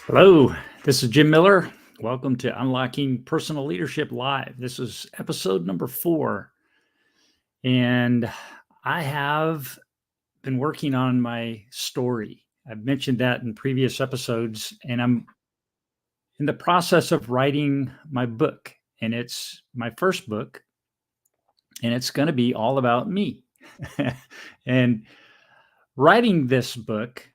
Hello, this is Jim Miller. Welcome to Unlocking Personal Leadership Live. This is episode number 4. And I have been working on my story. I've mentioned that in previous episodes, and I'm in the process of writing my book. And it's my first book, and it's going to be all about me. And writing this book,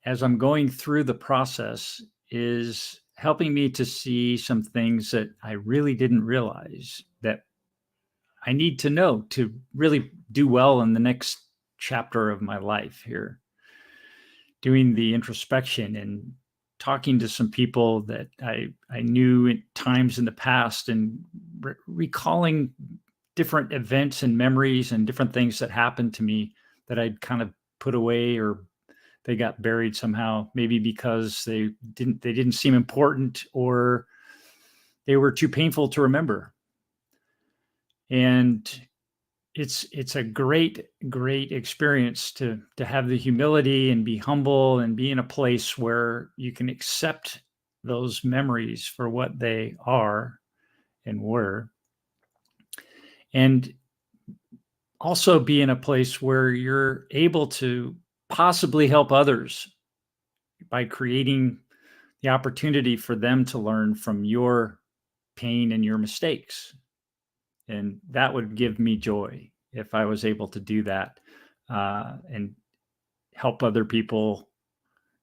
as I'm going through the process, is helping me to see some things that I really didn't realize that I need to know to really do well in the next chapter of my life here. Doing the introspection and talking to some people that I knew at times in the past, and recalling different events and memories and different things that happened to me that I'd kind of put away, or they got buried somehow, maybe because they didn't seem important, or they were too painful to remember. And it's a great experience to have the humility and be humble and be in a place where you can accept those memories for what they are and were, and also be in a place where you're able to possibly help others by creating the opportunity for them to learn from your pain and your mistakes. And that would give me joy if I was able to do that, and help other people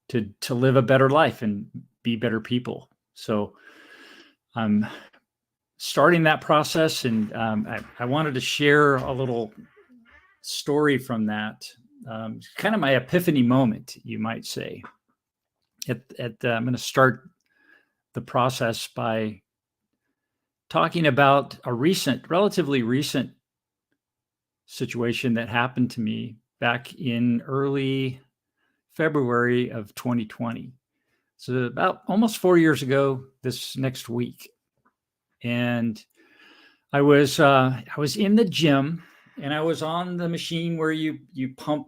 to live a better life and be better people. So I'm starting that process, and I wanted to share a little story from that. Kind of my epiphany moment, you might say. I'm going to start the process by talking about a relatively recent situation that happened to me back in early February of 2020. So about almost 4 years ago this next week. And I was in the gym, and I was on the machine where you pump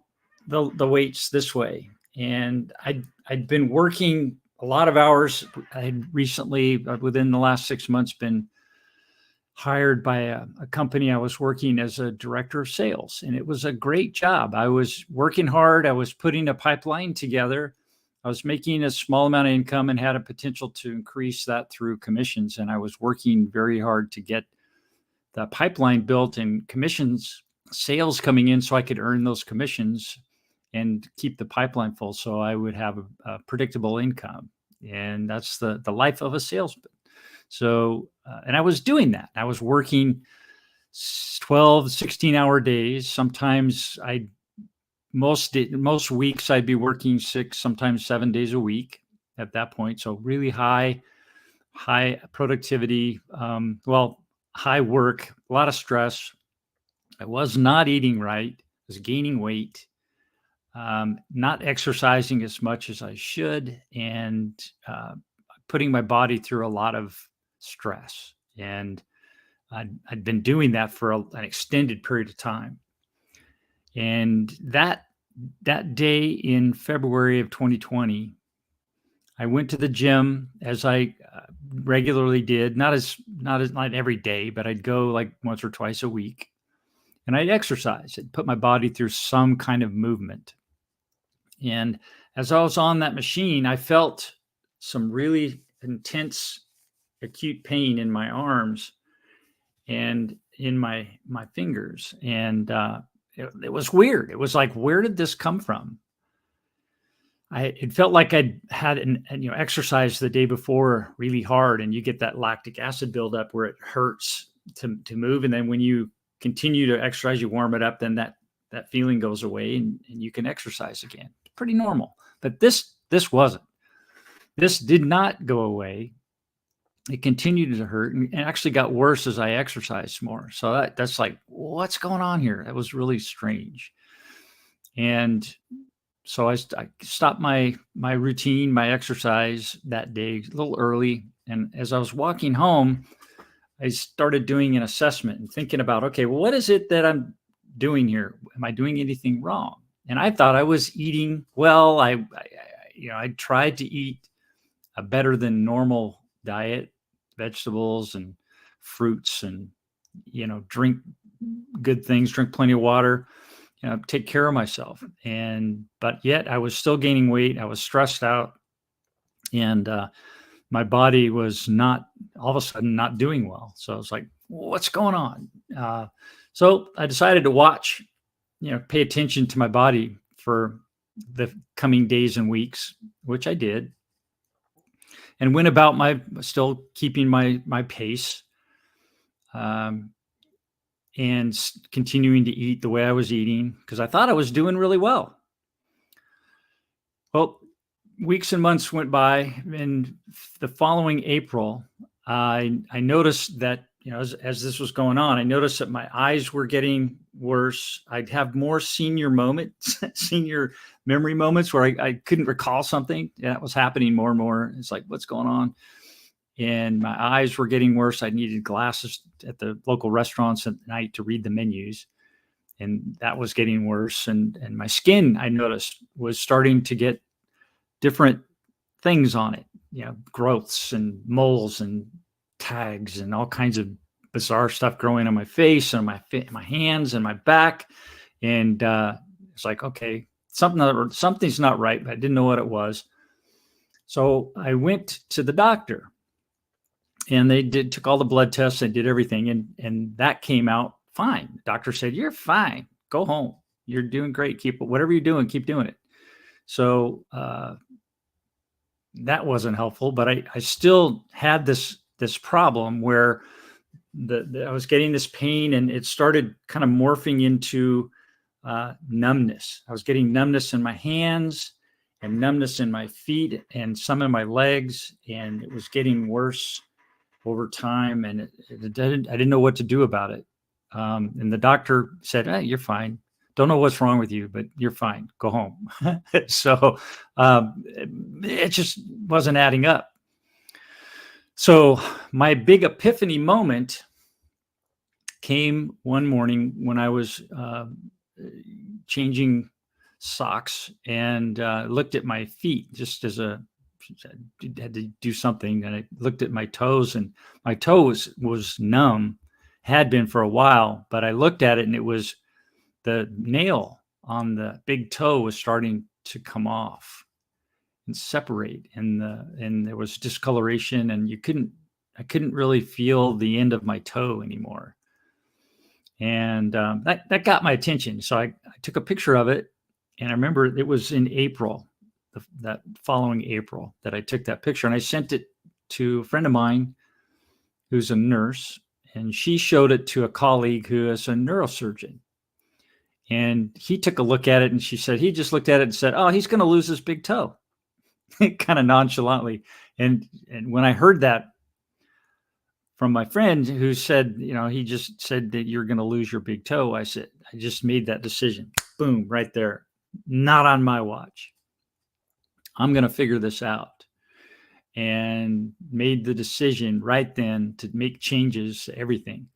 the weights this way. And I'd been working a lot of hours. I had recently, within the last 6 months, been hired by a company. I was working as a director of sales, and it was a great job. I was working hard. I was putting a pipeline together. I was making a small amount of income and had a potential to increase that through commissions. And I was working very hard to get the pipeline built and commissions, sales coming in, so I could earn those commissions and keep the pipeline full, so I would have a predictable income. And that's the life of a salesman. So, and I was doing that. I was working 12, 16-hour days. Sometimes most weeks I'd be working 6, sometimes 7 days a week at that point. So really high productivity, high work, a lot of stress. I was not eating right. I was gaining weight, not exercising as much as I should, and putting my body through a lot of stress. And I'd been doing that for an extended period of time. And that day in February of 2020, I went to the gym, as I regularly did, not every day, but I'd go like once or twice a week, and I'd exercise and put my body through some kind of movement. And as I was on that machine, I felt some really intense acute pain in my arms and in my fingers. And it was weird. It was like, where did this come from? It felt like I'd had exercised the day before really hard, and you get that lactic acid buildup where it hurts to move. And then when you continue to exercise, you warm it up, then that feeling goes away, and you can exercise again. It's pretty normal. But this wasn't. This did not go away. It continued to hurt, and actually got worse as I exercised more. So that's like, what's going on here? That was really strange. And so I stopped my routine, my exercise that day a little early. And as I was walking home, I started doing an assessment and thinking about, okay, well, what is it that I'm doing here? Am I doing anything wrong? And I thought I was eating well. I tried to eat a better than normal diet, vegetables and fruits, and, drink good things, drink plenty of water, take care of myself. But yet I was still gaining weight. I was stressed out, and my body was not, all of a sudden, not doing well. So I was like, what's going on? So I decided to watch, pay attention to my body for the coming days and weeks, which I did, and went about still keeping my pace, and continuing to eat the way I was eating, because I thought I was doing really well. Well, weeks and months went by, and the following April, I noticed that, as this was going on, I noticed that my eyes were getting worse. I'd have more senior memory moments where I couldn't recall something that was happening more and more. It's like, what's going on? And my eyes were getting worse. I needed glasses at the local restaurants at night to read the menus, and that was getting worse. And my skin, I noticed, was starting to get different things on it, growths and moles and tags and all kinds of bizarre stuff growing on my face and my hands and my back. And it's like, okay, something's not right, but I didn't know what it was. So I went to the doctor, and they took all the blood tests and did everything. And that came out fine. The doctor said, you're fine. Go home. You're doing great. Whatever you're doing, keep doing it. So that wasn't helpful, but I still had this problem where I was getting this pain, and it started kind of morphing into numbness. I was getting numbness in my hands and numbness in my feet and some in my legs, and it was getting worse over time, and I didn't know what to do about it. And the doctor said, hey, you're fine. Don't know what's wrong with you, but you're fine. Go home. So it just wasn't adding up. So my big epiphany moment came one morning when I was changing socks, and looked at my feet just as I had to do something. And I looked at my toes, and my toes was numb, had been for a while, but I looked at it, and it was the nail on the big toe was starting to come off and separate, and there was discoloration, and I couldn't really feel the end of my toe anymore. And that got my attention. So I took a picture of it, and I remember it was in April, that following April, that I took that picture, and I sent it to a friend of mine who's a nurse, and she showed it to a colleague who is a neurosurgeon. And he took a look at it, and she said, he just looked at it and said, oh, he's going to lose his big toe, kind of nonchalantly. And when I heard that from my friend who said, he just said that you're going to lose your big toe, I said, I just made that decision. Boom, right there. Not on my watch. I'm going to figure this out. And made the decision right then to make changes to everything.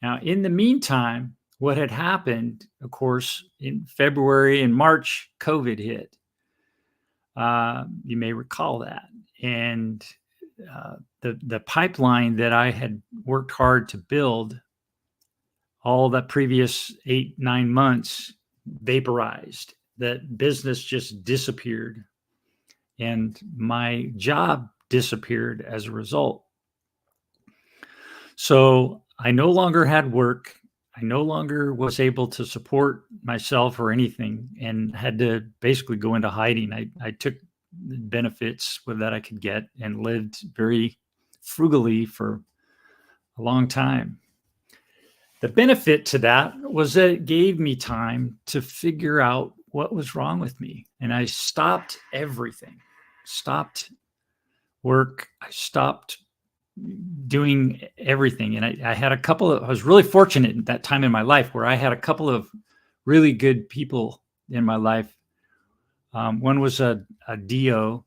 Now, in the meantime, what had happened, of course, in February and March, COVID hit. You may recall that. And the pipeline that I had worked hard to build all that previous 8-9 months vaporized. That business just disappeared. And my job disappeared as a result. So I no longer had work. I no longer was able to support myself or anything, and had to basically go into hiding. I took the benefits that I could get and lived very frugally for a long time. The benefit to that was that it gave me time to figure out what was wrong with me. And I stopped everything, stopped work. I stopped doing everything. And I was really fortunate at that time in my life where I had a couple of really good people in my life. One was a DO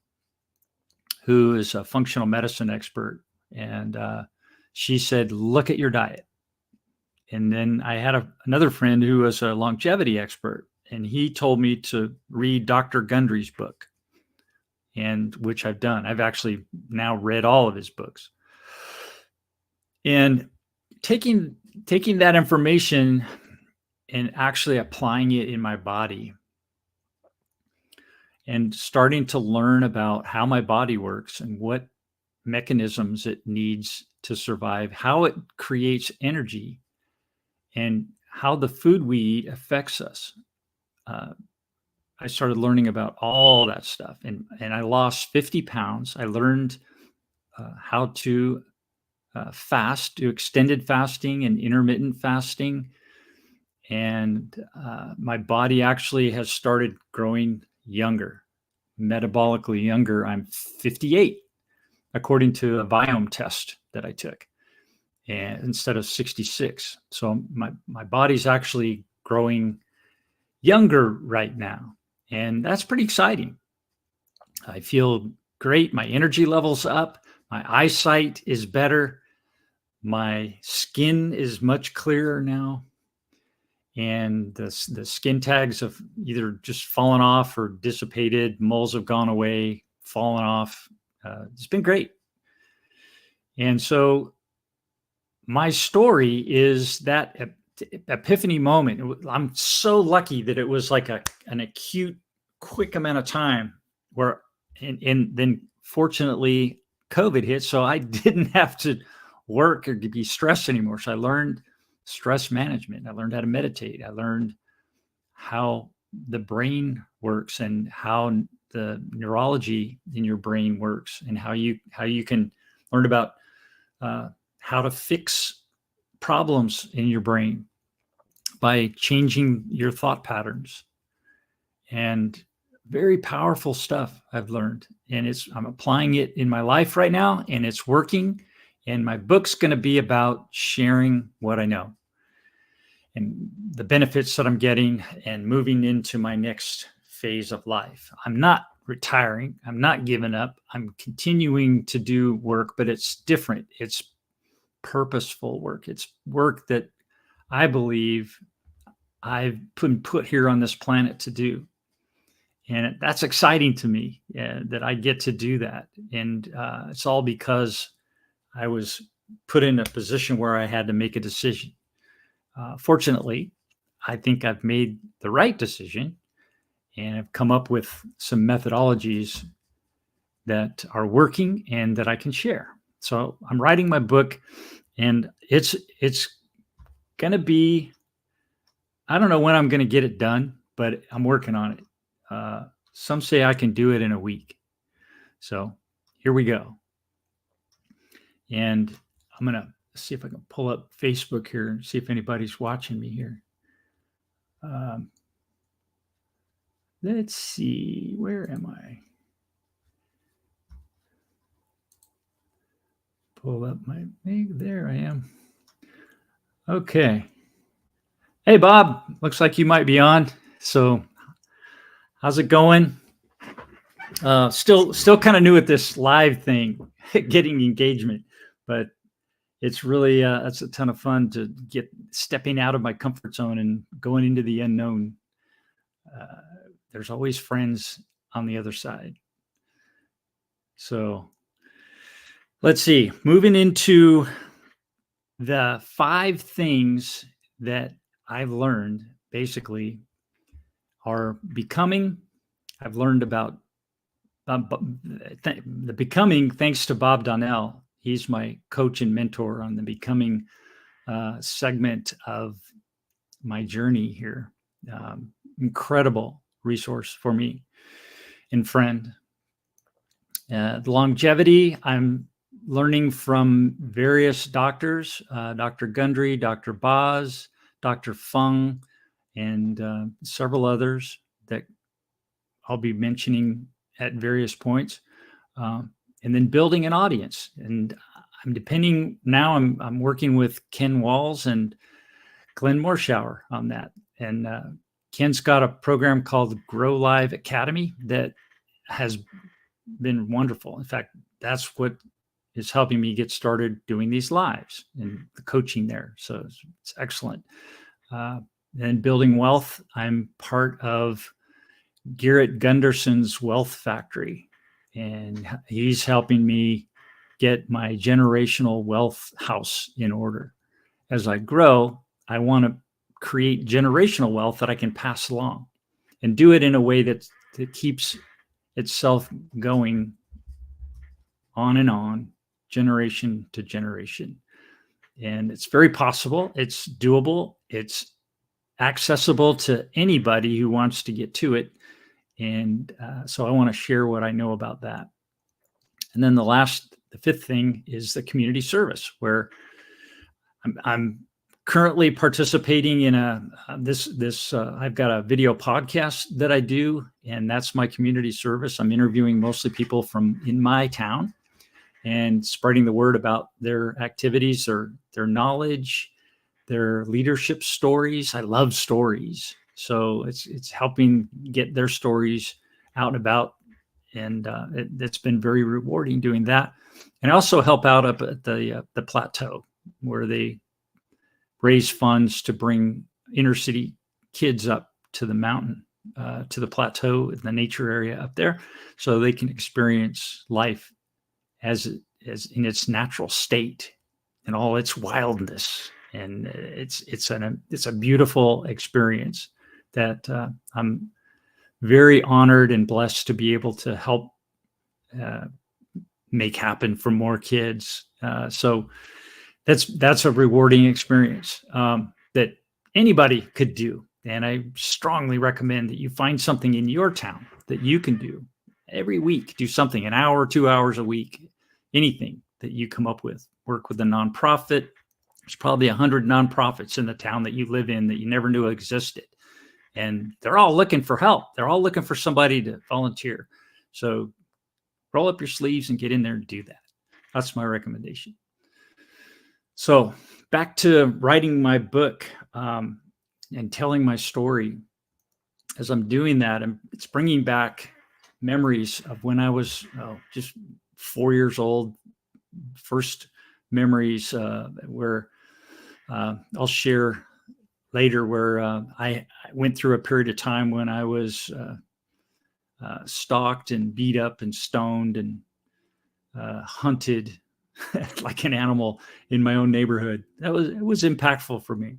who is a functional medicine expert. And she said, look at your diet. And then I had another friend who was a longevity expert, and he told me to read Dr. Gundry's book. and which I've done. I've actually now read all of his books. And taking that information and actually applying it in my body and starting to learn about how my body works and what mechanisms it needs to survive, how it creates energy, and how the food we eat affects us. I started learning about all that stuff, and I lost 50 pounds. I learned how to fast, do extended fasting and intermittent fasting. And my body actually has started growing younger, metabolically younger. I'm 58, according to a Viome test that I took, and instead of 66. So my body's actually growing younger right now, and that's pretty exciting. I feel great. My energy level's up. My eyesight is better. My skin is much clearer now. And the skin tags have either just fallen off or dissipated. Moles have gone away, fallen off. It's been great. And so my story is that epiphany moment. I'm so lucky that it was like an acute, quick amount of time where, and then fortunately COVID hit, so I didn't have to work or to be stressed anymore. So I learned stress management. I learned how to meditate. I learned how the brain works and how the neurology in your brain works, and how you can learn about how to fix problems in your brain by changing your thought patterns. And very powerful stuff I've learned, and I'm applying it in my life right now, and it's working. And my book's going to be about sharing what I know and the benefits that I'm getting and moving into my next phase of life. I'm not retiring. I'm not giving up. I'm continuing to do work, but it's different. It's purposeful work. It's work that I believe I've been put here on this planet to do. And that's exciting to me, that I get to do that. And it's all because I was put in a position where I had to make a decision. Fortunately, I think I've made the right decision, and I've come up with some methodologies that are working and that I can share. So I'm writing my book, and it's going to be, I don't know when I'm going to get it done, but I'm working on it. Some say I can do it in a week. So here we go. And I'm going to see if I can pull up Facebook here and see if anybody's watching me here. Let's see, where am I? Pull up there I am. Okay. Hey, Bob, looks like you might be on. So how's it going? Still kind of new at this live thing, getting engagement, but it's really, that's a ton of fun to get stepping out of my comfort zone and going into the unknown. There's always friends on the other side. So let's see, moving into the 5 things that I've learned basically are becoming. I've learned about the becoming thanks to Bob Donnell. He's my coach and mentor on the becoming segment of my journey here. Incredible resource for me and friend. The longevity, I'm learning from various doctors, Dr. Gundry, Dr. Boz, Dr. Fung, and several others that I'll be mentioning at various points. And then building an audience. And I'm working with Ken Walls and Glenn Morshower on that. And Ken's got a program called Grow Live Academy that has been wonderful. In fact, that's what is helping me get started doing these lives and the coaching there. So it's excellent. And building wealth, I'm part of Garrett Gunderson's Wealth Factory. and he's helping me get my generational wealth house in order. As I grow, I want to create generational wealth that I can pass along and do it in a way that keeps itself going on and on, generation to generation. And it's very possible. It's doable. It's accessible to anybody who wants to get to it. And so I want to share what I know about that. And then the fifth thing is the community service, where I'm currently participating in I've got a video podcast that I do, and that's my community service. I'm interviewing mostly people from in my town and spreading the word about their activities, their knowledge, their leadership stories. I love stories. So it's helping get their stories out and about. And it's been very rewarding doing that. And I also help out up at the plateau, where they raise funds to bring inner city kids up to the mountain, to the plateau, the nature area up there, so they can experience life as in its natural state and all its wildness. And it's a beautiful experience that I'm very honored and blessed to be able to help make happen for more kids. So that's a rewarding experience that anybody could do. And I strongly recommend that you find something in your town that you can do every week. Do something, an hour, 2 hours a week, anything that you come up with. Work with a nonprofit. There's probably 100 nonprofits in the town that you live in that you never knew existed. And they're all looking for help. They're all looking for somebody to volunteer. So roll up your sleeves and get in there and do that. That's my recommendation. So back to writing my book and telling my story. As I'm doing that, it's bringing back memories of when I was just 4 years old. First memories where I'll share later, where I went through a period of time when I was stalked and beat up and stoned and hunted like an animal in my own neighborhood. It was impactful for me.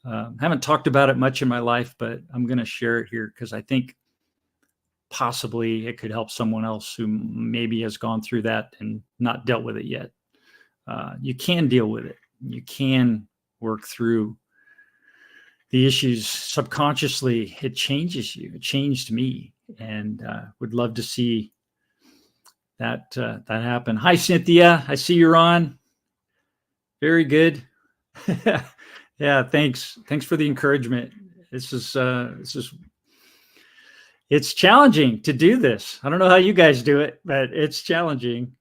Haven't talked about it much in my life, but I'm going to share it here because I think possibly it could help someone else who maybe has gone through that and not dealt with it yet. You can deal with it. You can work through the issues subconsciously. It changes you. It changed me, and would love to see that happen. Hi, Cynthia. I see you're on. Very good. Yeah, thanks. Thanks for the encouragement. It's challenging to do this. I don't know how you guys do it, but it's challenging.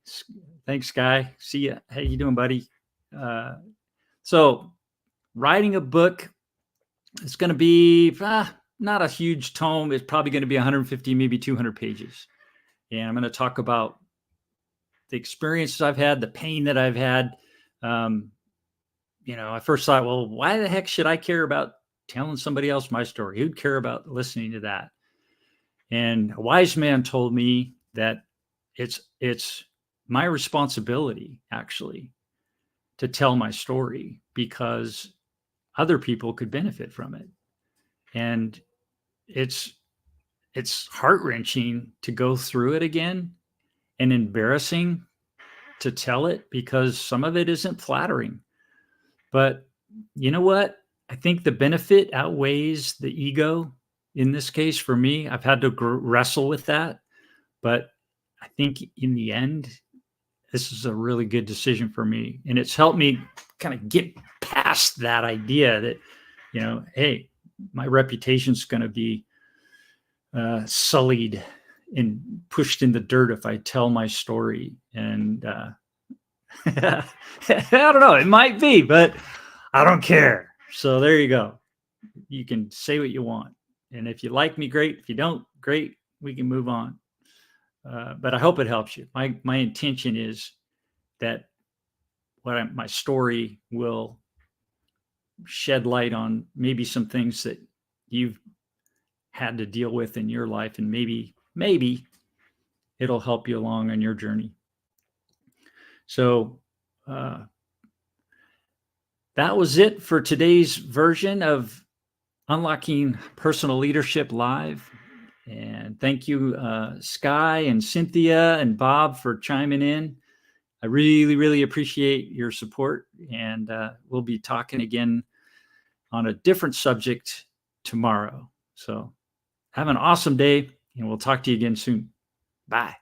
Thanks, Guy. See ya. How you doing, buddy? So writing a book, it's going to be not a huge tome. It's probably going to be 150, maybe 200 pages. And I'm going to talk about the experiences I've had, the pain that I've had. I first thought, well, why the heck should I care about telling somebody else my story? Who'd care about listening to that? And a wise man told me that it's my responsibility, actually, to tell my story, because other people could benefit from it. And it's heart-wrenching to go through it again, and embarrassing to tell it, because some of it isn't flattering. But you know what? I think the benefit outweighs the ego in this case for me. I've had to wrestle with that. But I think in the end, this is a really good decision for me. And it's helped me kind of get past that idea that, hey, my reputation's going to be sullied and pushed in the dirt if I tell my story. And I don't know, it might be, but I don't care. So there you go. You can say what you want. And if you like me, great. If you don't, great. We can move on. But I hope it helps you. My intention is that my story will shed light on maybe some things that you've had to deal with in your life, and maybe it'll help you along on your journey. So that was it for today's version of Unlocking Personal Leadership Live. And thank you, Sky and Cynthia and Bob, for chiming in. I really, really appreciate your support. And we'll be talking again on a different subject tomorrow. So have an awesome day, and we'll talk to you again soon. Bye.